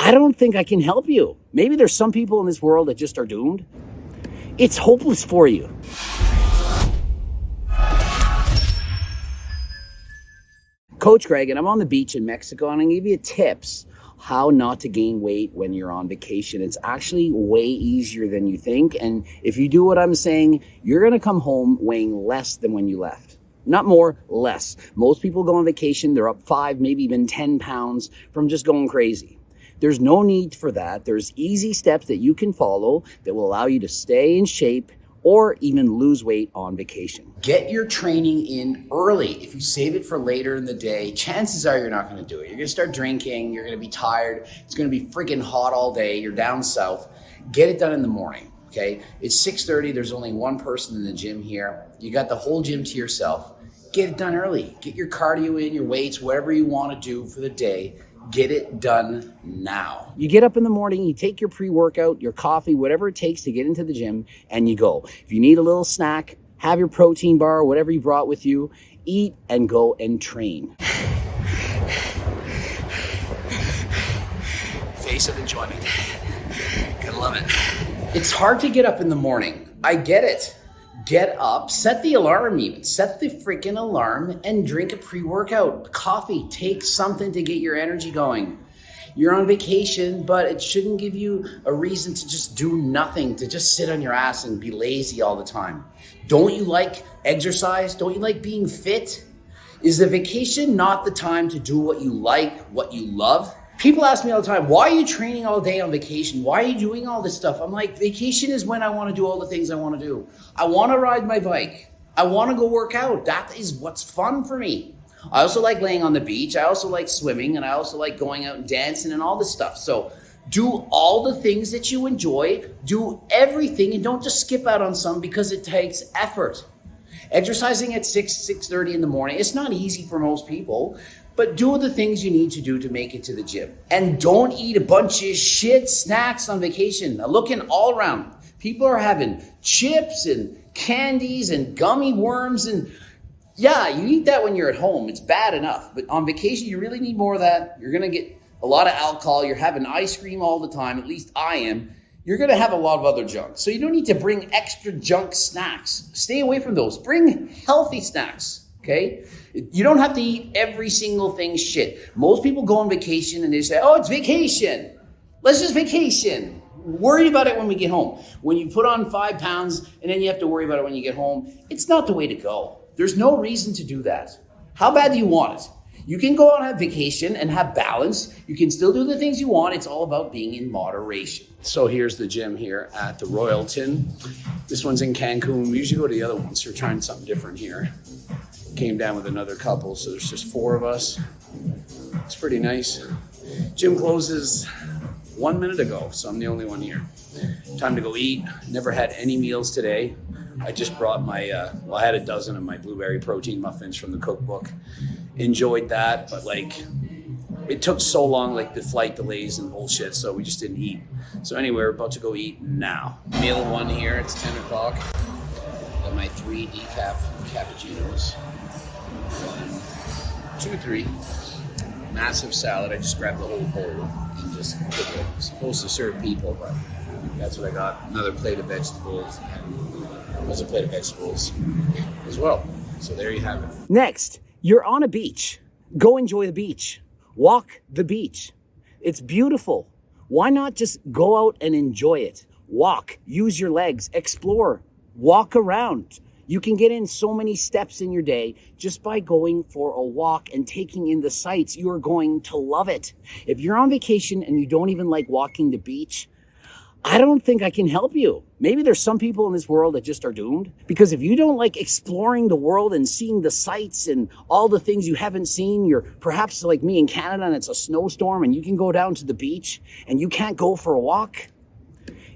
I don't think I can help you. Maybe there's some people in this world that just are doomed. It's hopeless for you. Coach Greg, and I'm on the beach in Mexico, and I'm going to give you tips how not to gain weight when you're on vacation. It's actually way easier than you think. And if you do what I'm saying, you're going to come home weighing less than when you left. Not more, less. Most people go on vacation, they're up 5, maybe even 10 pounds from just going crazy. There's no need for that. There's easy steps that you can follow that will allow you to stay in shape or even lose weight on vacation. Get your training in early. If you save it for later in the day, chances are you're not going to do it. You're going to start drinking. You're going to be tired. It's going to be freaking hot all day. You're down south. Get it done in the morning, okay? It's 6:30. There's only one person in the gym here. You got the whole gym to yourself. Get it done early. Get your cardio in, your weights, whatever you want to do for the day. Get it done now. You get up in the morning, you take your pre-workout, your coffee, whatever it takes to get into the gym, and you go. If you need a little snack, have your protein bar, whatever you brought with you, eat and go and train. Face of enjoyment. Gonna love it. It's hard to get up in the morning. I get it. Get up, set the alarm even. Set the freaking alarm and drink a pre-workout. Coffee, take something to get your energy going. You're on vacation, but it shouldn't give you a reason to just do nothing, to just sit on your ass and be lazy all the time. Don't you like exercise? Don't you like being fit? Is the vacation not the time to do what you like, what you love? People ask me all the time, why are you training all day on vacation? Why are you doing all this stuff? I'm like, vacation is when I want to do all the things I want to do. I want to ride my bike. I want to go work out. That is what's fun for me. I also like laying on the beach. I also like swimming, and I also like going out and dancing and all this stuff. So do all the things that you enjoy. Do everything, and don't just skip out on some because it takes effort. Exercising at 6:30 in the morning, it's not easy for most people. But do the things you need to do to make it to the gym. And don't eat a bunch of shit snacks on vacation. Now, looking all around, people are having chips and candies and gummy worms. And yeah, you eat that when you're at home. It's bad enough. But on vacation, you really need more of that. You're going to get a lot of alcohol. You're having ice cream all the time. At least I am. You're going to have a lot of other junk. So you don't need to bring extra junk snacks. Stay away from those. Bring healthy snacks. Okay? You don't have to eat every single thing shit. Most people go on vacation and they say, oh, it's vacation. Let's just vacation. Worry about it when we get home. When you put on 5 pounds and then you have to worry about it when you get home, it's not the way to go. There's no reason to do that. How bad do you want it? You can go on a vacation and have balance. You can still do the things you want. It's all about being in moderation. So here's the gym here at the Royalton. This one's in Cancun. We usually go to the other ones. So we're trying something different here. Came down with another couple, so there's just 4 of us. It's pretty nice. Gym closes 1 minute ago, so I'm the only one here. Time to go eat. Never had any meals today. I just brought my, I had a dozen of my blueberry protein muffins from the cookbook. Enjoyed that, but it took so long, the flight delays and bullshit, so we just didn't eat. So anyway, we're about to go eat now. Meal 1 here, it's 10 o'clock. Got my 3 decaf cappuccinos. 1, 2, 3. Massive salad. I just grabbed the whole bowl and just cooked it. It's supposed to serve people, but that's what I got. Another plate of vegetables. And there's a plate of vegetables as well. So there you have it. Next, you're on a beach. Go enjoy the beach. Walk the beach. It's beautiful. Why not just go out and enjoy it? Walk, use your legs, explore, walk around. You can get in so many steps in your day just by going for a walk and taking in the sights. You are going to love it. If you're on vacation and you don't even like walking the beach, I don't think I can help you. Maybe there's some people in this world that just are doomed. Because if you don't like exploring the world and seeing the sights and all the things you haven't seen, you're perhaps like me in Canada and it's a snowstorm and you can go down to the beach and you can't go for a walk.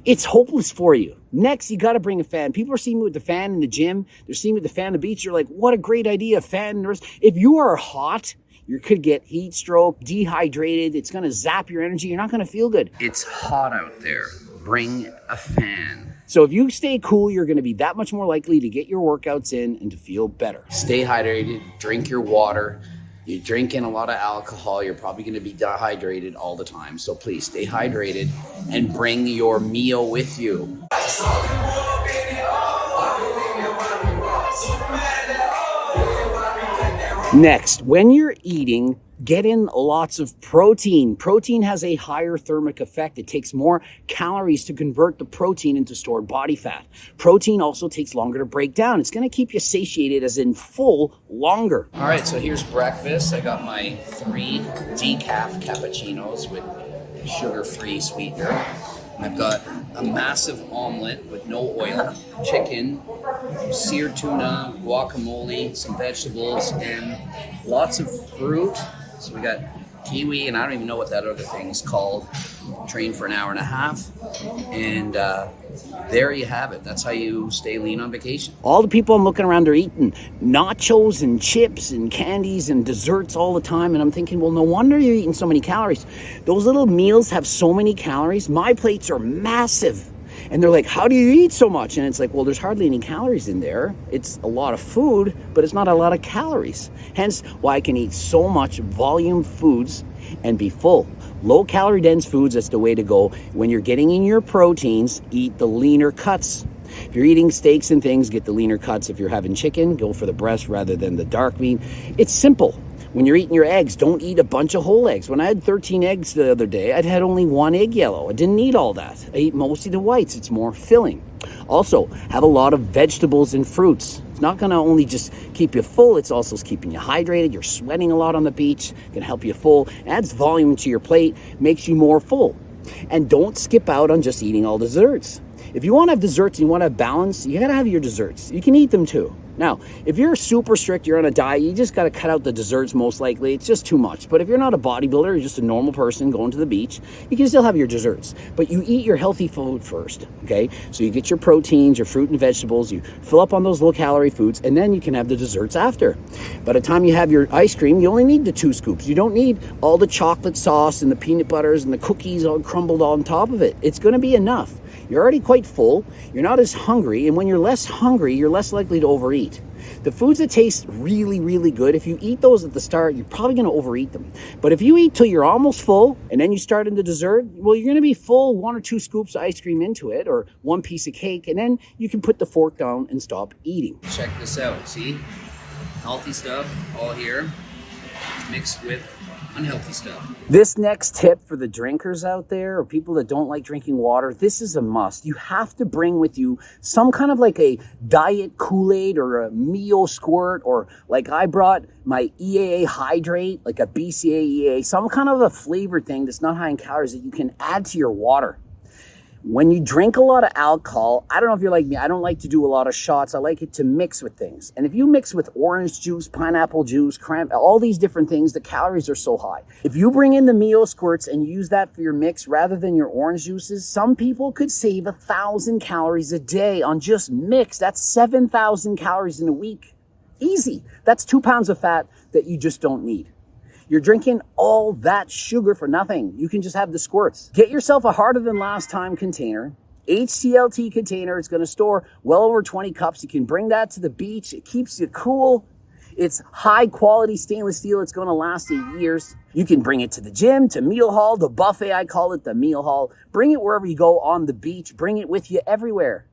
It's hopeless for you. Next, you got to bring a fan. People are seeing me with the fan in the gym. They're seeing me with the fan on the beach. You're like, what a great idea, fan. If you are hot, you could get heat stroke, dehydrated. It's going to zap your energy. You're not going to feel good. It's hot out there. Bring a fan. So if you stay cool, you're going to be that much more likely to get your workouts in and to feel better. Stay hydrated. Drink your water. You're drinking a lot of alcohol. You're probably going to be dehydrated all the time. So please stay hydrated and bring your meal with you. Next, when you're eating, get in lots of protein. Protein has a higher thermic effect. It takes more calories to convert the protein into stored body fat. Protein also takes longer to break down. It's going to keep you satiated, as in full, longer. All right, so here's breakfast. I got my 3 decaf cappuccinos with sugar-free sweetener. I've got a massive omelet with no oil, chicken, seared tuna, guacamole, some vegetables, and lots of fruit. So we got kiwi, and I don't even know what that other thing's called. Trained for an hour and a half, and there you have it. That's how you stay lean on vacation. All the people I'm looking around are eating nachos and chips and candies and desserts all the time, and I'm thinking, well, no wonder you're eating so many calories. Those little meals have so many calories. My plates are massive. And they're like, how do you eat so much? And it's like, well, there's hardly any calories in there. It's a lot of food, but it's not a lot of calories. Hence why I can eat so much volume foods and be full. Low calorie dense foods, that's the way to go. When you're getting in your proteins, eat the leaner cuts. If you're eating steaks and things, get the leaner cuts. If you're having chicken, go for the breast rather than the dark meat. It's simple. When you're eating your eggs, don't eat a bunch of whole eggs. When I had 13 eggs the other day, I'd had only 1 egg yellow. I didn't eat all that. I eat mostly the whites. It's more filling. Also, have a lot of vegetables and fruits. It's not going to only just keep you full, it's also keeping you hydrated. You're sweating a lot on the beach. It can help you full. Adds volume to your plate, makes you more full. And don't skip out on just eating all desserts. If you want to have desserts and you want to have balance, you got to have your desserts. You can eat them too. Now, if you're super strict, you're on a diet, you just got to cut out the desserts most likely. It's just too much. But if you're not a bodybuilder, you're just a normal person going to the beach, you can still have your desserts. But you eat your healthy food first, okay? So you get your proteins, your fruit and vegetables, you fill up on those low-calorie foods, and then you can have the desserts after. By the time you have your ice cream, you only need the 2 scoops. You don't need all the chocolate sauce and the peanut butters and the cookies all crumbled on top of it. It's going to be enough. You're already quite full, you're not as hungry, and when you're less hungry, you're less likely to overeat. The foods that taste really, really good, if you eat those at the start, you're probably going to overeat them. But if you eat till you're almost full, and then you start into dessert, well, you're going to be full 1 or 2 scoops of ice cream into it, or 1 piece of cake, and then you can put the fork down and stop eating. Check this out, see? Healthy stuff all here, mixed with unhealthy stuff. This next tip for the drinkers out there, or people that don't like drinking water, this is a must. You have to bring with you some kind of like a diet Kool-Aid or a Mio squirt, or like I brought my EAA hydrate, like a BCA EAA, some kind of a flavored thing that's not high in calories that you can add to your water. When you drink a lot of alcohol, I don't know if you're like me, I don't like to do a lot of shots. I like it to mix with things. And if you mix with orange juice, pineapple juice, all these different things, the calories are so high. If you bring in the Mio squirts and use that for your mix rather than your orange juices, some people could save 1,000 calories a day on just mix. That's 7,000 calories in a week. Easy. That's 2 pounds of fat that you just don't need. You're drinking all that sugar for nothing. You can just have the squirts. Get yourself a harder than last time container, HTLT container. It's going to store well over 20 cups. You can bring that to the beach. It keeps you cool. It's high quality stainless steel. It's going to last you years. You can bring it to the gym, to meal hall, the buffet. I call it the meal hall. Bring it wherever you go on the beach. Bring it with you everywhere.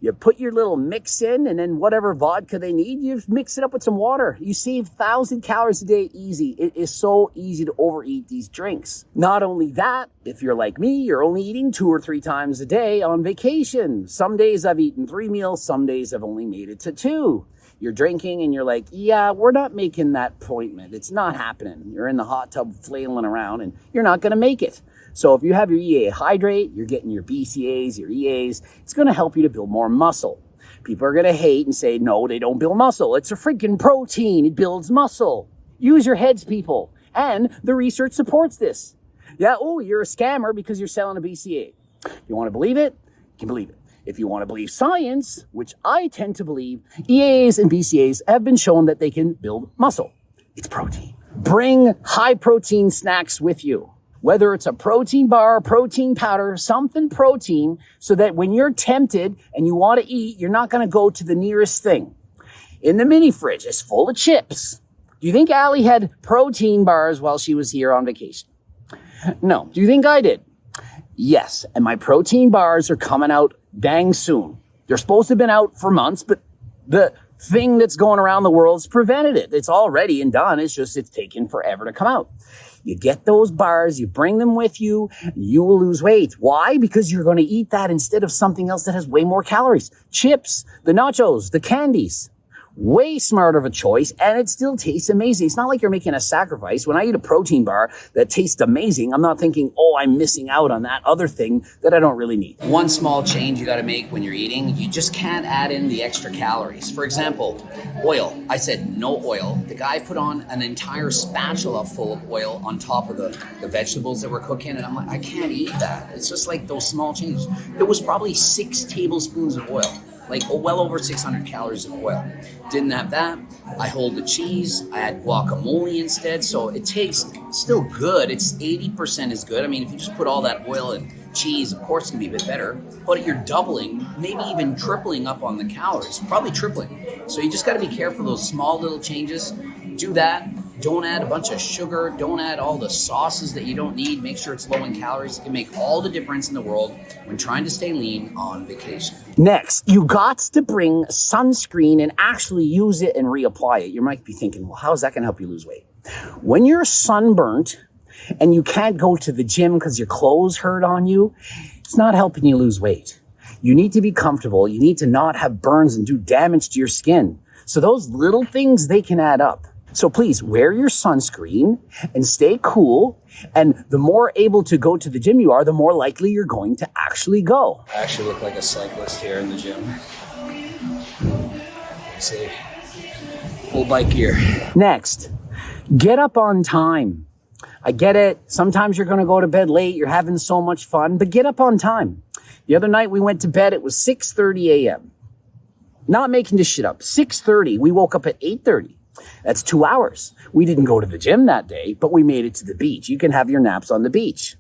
You put your little mix in, and then whatever vodka they need, you mix it up with some water. You save 1,000 calories a day easy. It is so easy to overeat these drinks. Not only that, if you're like me, you're only eating 2 or 3 times a day on vacation. Some days I've eaten 3 meals. Some days I've only made it to 2. You're drinking and you're like, yeah, we're not making that appointment. It's not happening. You're in the hot tub flailing around and you're not going to make it. So if you have your EA hydrate, you're getting your BCAs, your EAs, it's going to help you to build more muscle. People are going to hate and say, no, they don't build muscle. It's a freaking protein. It builds muscle. Use your heads, people. And the research supports this. Yeah, oh, you're a scammer because you're selling a BCA. You want to believe it? You can believe it. If you want to believe science, which I tend to believe, EAs and BCAs have been shown that they can build muscle. It's protein. Bring high protein snacks with you. Whether it's a protein bar, protein powder, something protein, so that when you're tempted and you want to eat, you're not going to go to the nearest thing. In the mini fridge, it's full of chips. Do you think Allie had protein bars while she was here on vacation? No. Do you think I did? Yes. And my protein bars are coming out dang soon. They're supposed to have been out for months, but the thing that's going around the world's prevented it. It's all ready and done. It's just, it's taken forever to come out. You get those bars, you bring them with you, you will lose weight. Why? Because you're going to eat that instead of something else that has way more calories. Chips, the nachos, the candies. Way smarter of a choice, and it still tastes amazing. It's not like you're making a sacrifice. When I eat a protein bar that tastes amazing, I'm not thinking, oh, I'm missing out on that other thing that I don't really need. One small change you got to make when you're eating, you just can't add in the extra calories. For example, oil. I said no oil. The guy put on an entire spatula full of oil on top of the vegetables that we're cooking, and I'm like, I can't eat that. It's just like those small changes. There was probably 6 tablespoons of oil. Like well over 600 calories of oil. Didn't have that. I hold the cheese. I had guacamole instead. So it tastes still good. It's 80% is good. I mean, if you just put all that oil and cheese, of course, it can be a bit better. But you're doubling, maybe even tripling up on the calories. Probably tripling. So you just got to be careful of those small little changes. Do that. Don't add a bunch of sugar. Don't add all the sauces that you don't need. Make sure it's low in calories. It can make all the difference in the world when trying to stay lean on vacation. Next, you got to bring sunscreen and actually use it and reapply it. You might be thinking, well, how is that going to help you lose weight? When you're sunburnt and you can't go to the gym because your clothes hurt on you, it's not helping you lose weight. You need to be comfortable. You need to not have burns and do damage to your skin. So those little things, they can add up. So please wear your sunscreen and stay cool. And the more able to go to the gym you are, the more likely you're going to actually go. I actually look like a cyclist here in the gym. See, full bike gear. Next, get up on time. I get it. Sometimes you're going to go to bed late. You're having so much fun, but get up on time. The other night we went to bed. It was 6:30 a.m. Not making this shit up. 6:30. We woke up at 8:30. That's 2 hours. We didn't go to the gym that day, but we made it to the beach. You can have your naps on the beach.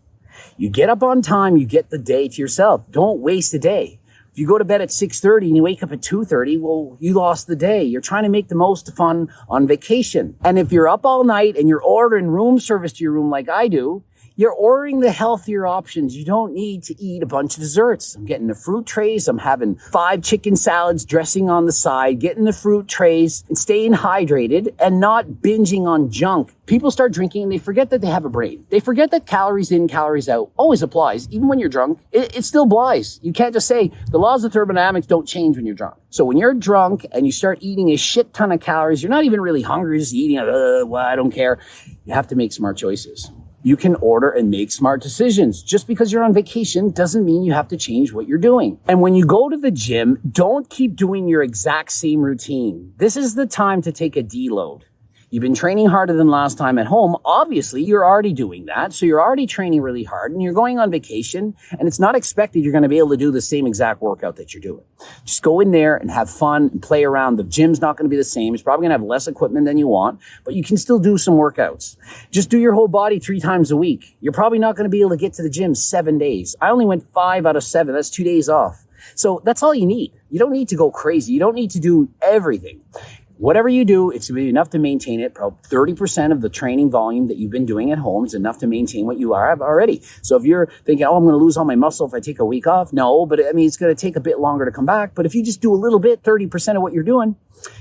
You get up on time, you get the day to yourself. Don't waste a day. If you go to bed at 6:30 and you wake up at 2:30, well, you lost the day. You're trying to make the most of fun on vacation. And if you're up all night and you're ordering room service to your room like I do, you're ordering the healthier options. You don't need to eat a bunch of desserts. I'm getting the fruit trays. I'm having 5 chicken salads, dressing on the side, getting the fruit trays and staying hydrated and not binging on junk. People start drinking and they forget that they have a brain. They forget that calories in, calories out always applies. Even when you're drunk, it still applies. You can't just say the laws of thermodynamics don't change when you're drunk. So when you're drunk and you start eating a shit ton of calories, you're not even really hungry, just eating, well, I don't care. You have to make smart choices. You can order and make smart decisions. Just because you're on vacation doesn't mean you have to change what you're doing. And when you go to the gym, don't keep doing your exact same routine. This is the time to take a deload. You've been training harder than last time at home. Obviously, you're already doing that. So you're already training really hard and you're going on vacation and it's not expected you're going to be able to do the same exact workout that you're doing. Just go in there and have fun and play around. The gym's not going to be the same. It's probably going to have less equipment than you want, but you can still do some workouts. Just do your whole body 3 times a week. You're probably not going to be able to get to the gym 7 days. I only went 5 out of 7. That's 2 days off. So that's all you need. You don't need to go crazy. You don't need to do everything. Whatever you do, it's going to be enough to maintain it. Probably 30% of the training volume that you've been doing at home is enough to maintain what you are already. So if you're thinking, oh, I'm going to lose all my muscle if I take a week off. No, but I mean, it's going to take a bit longer to come back. But if you just do a little bit, 30% of what you're doing,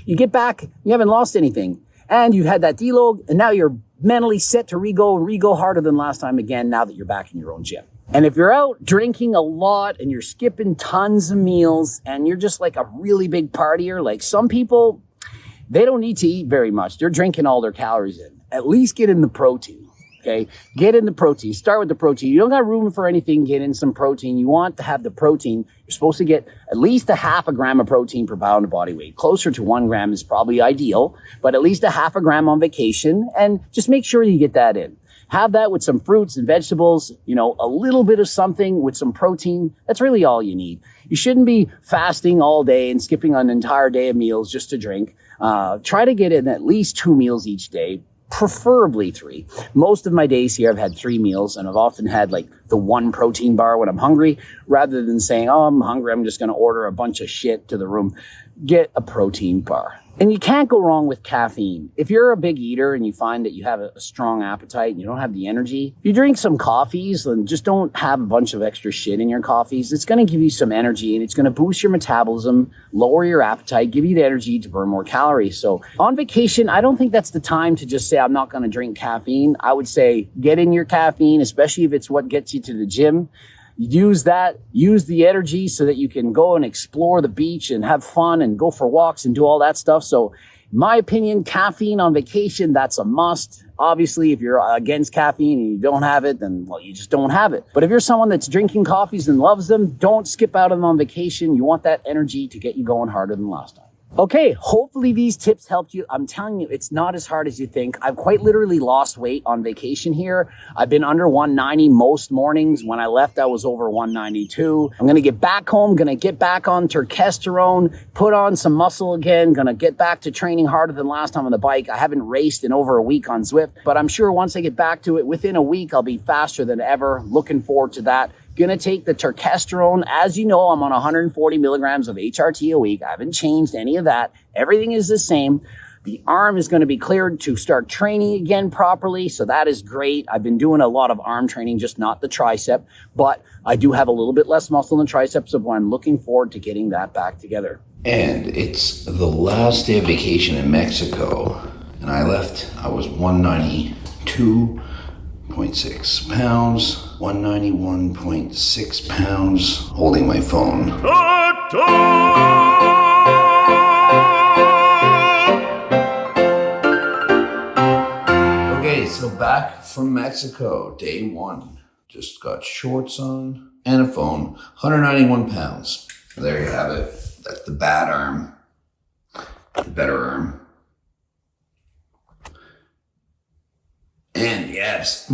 you get back, you haven't lost anything. And you've had that deload, and now you're mentally set to re-go harder than last time again, now that you're back in your own gym. And if you're out drinking a lot and you're skipping tons of meals and you're just like a really big partier, like some people, they don't need to eat very much. They're drinking all their calories in. At least get in the protein, okay? Get in the protein. Start with the protein. You don't got room for anything. Get in some protein. You want to have the protein. You're supposed to get at least a half a gram of protein per pound of body weight. Closer to 1 gram is probably ideal, but at least a half a gram on vacation. And just make sure you get that in. Have that with some fruits and vegetables, a little bit of something with some protein. That's really all you need. You shouldn't be fasting all day and skipping an entire day of meals just to drink. Try to get in at least 2 meals each day, preferably 3. Most of my days here, I've had 3 meals, and I've often had like the 1 protein bar when I'm hungry, rather than saying, oh, I'm hungry, I'm just going to order a bunch of shit to the room. Get a protein bar. And you can't go wrong with caffeine. If you're a big eater and you find that you have a strong appetite and you don't have the energy, you drink some coffees and just don't have a bunch of extra shit in your coffees. It's going to give you some energy and it's going to boost your metabolism, lower your appetite, give you the energy to burn more calories. So on vacation, I don't think that's the time to just say, I'm not going to drink caffeine. I would say get in your caffeine, especially if it's what gets you to the gym. Use the energy so that you can go and explore the beach and have fun and go for walks and do all that stuff. So in my opinion, caffeine on vacation, that's a must. Obviously, if you're against caffeine and you don't have it, then, well, you just don't have it. But if you're someone that's drinking coffees and loves them, don't skip out on them on vacation. You want that energy to get you going harder than last time. Okay, hopefully these tips helped you. I'm telling you, it's not as hard as you think. I've quite literally lost weight on vacation here. I've been under 190 most mornings. When I left, I was over 192. I'm going to get back home, going to get back on testosterone, put on some muscle again, going to get back to training harder than last time on the bike. I haven't raced in over a week on Zwift, but I'm sure once I get back to it, within a week, I'll be faster than ever. Looking forward to that. Gonna take the testosterone. As you know, I'm on 140 milligrams of HRT a week. I haven't changed any of that. Everything is the same. The arm is going to be cleared to start training again properly. So that is great. I've been doing a lot of arm training, just not the tricep, but I do have a little bit less muscle in the triceps, so I'm looking forward to getting that back together. And it's the last day of vacation in Mexico, and I was 192.6 pounds, 191.6 pounds, holding my phone. Okay, so back from Mexico, day one. Just got shorts on and a phone, 191 pounds. There you have it. That's the bad arm, the better arm. And yes.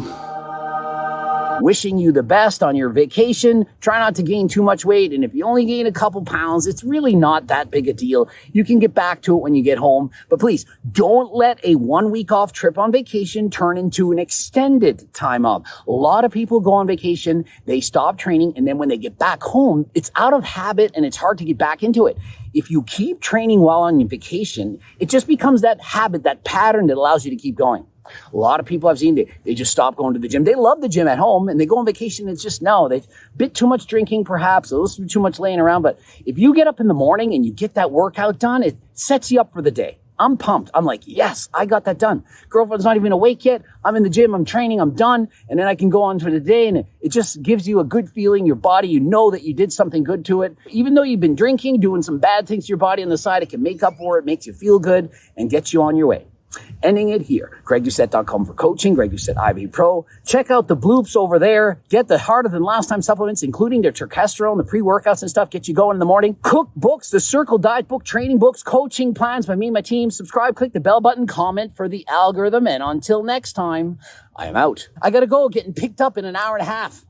Wishing you the best on your vacation. Try not to gain too much weight. And if you only gain a couple pounds, it's really not that big a deal. You can get back to it when you get home. But please, don't let a 1 week off trip on vacation turn into an extended time off. A lot of people go on vacation, they stop training, and then when they get back home, it's out of habit and it's hard to get back into it. If you keep training while on your vacation, it just becomes that habit, that pattern that allows you to keep going. A lot of people I've seen, they just stop going to the gym. They love the gym at home and they go on vacation. It's just, no, they bit too much drinking, perhaps a little too much laying around. But if you get up in the morning and you get that workout done, it sets you up for the day. I'm pumped. I'm like, yes, I got that done. Girlfriend's not even awake yet. I'm in the gym. I'm training. I'm done. And then I can go on for the day. And it just gives you a good feeling. Your body, you know that you did something good to it. Even though you've been drinking, doing some bad things to your body on the side, it can make up for it, makes you feel good and gets you on your way. Ending it here. GregDoucette.com for coaching. Greg Doucette IV Pro. Check out the bloops over there. Get the harder than last time supplements, including their testosterone, the pre-workouts and stuff. Get you going in the morning. Cookbooks, the Circle Diet book, training books, coaching plans by me and my team. Subscribe, click the bell button, comment for the algorithm. And until next time, I am out. I gotta go, getting picked up in an hour and a half.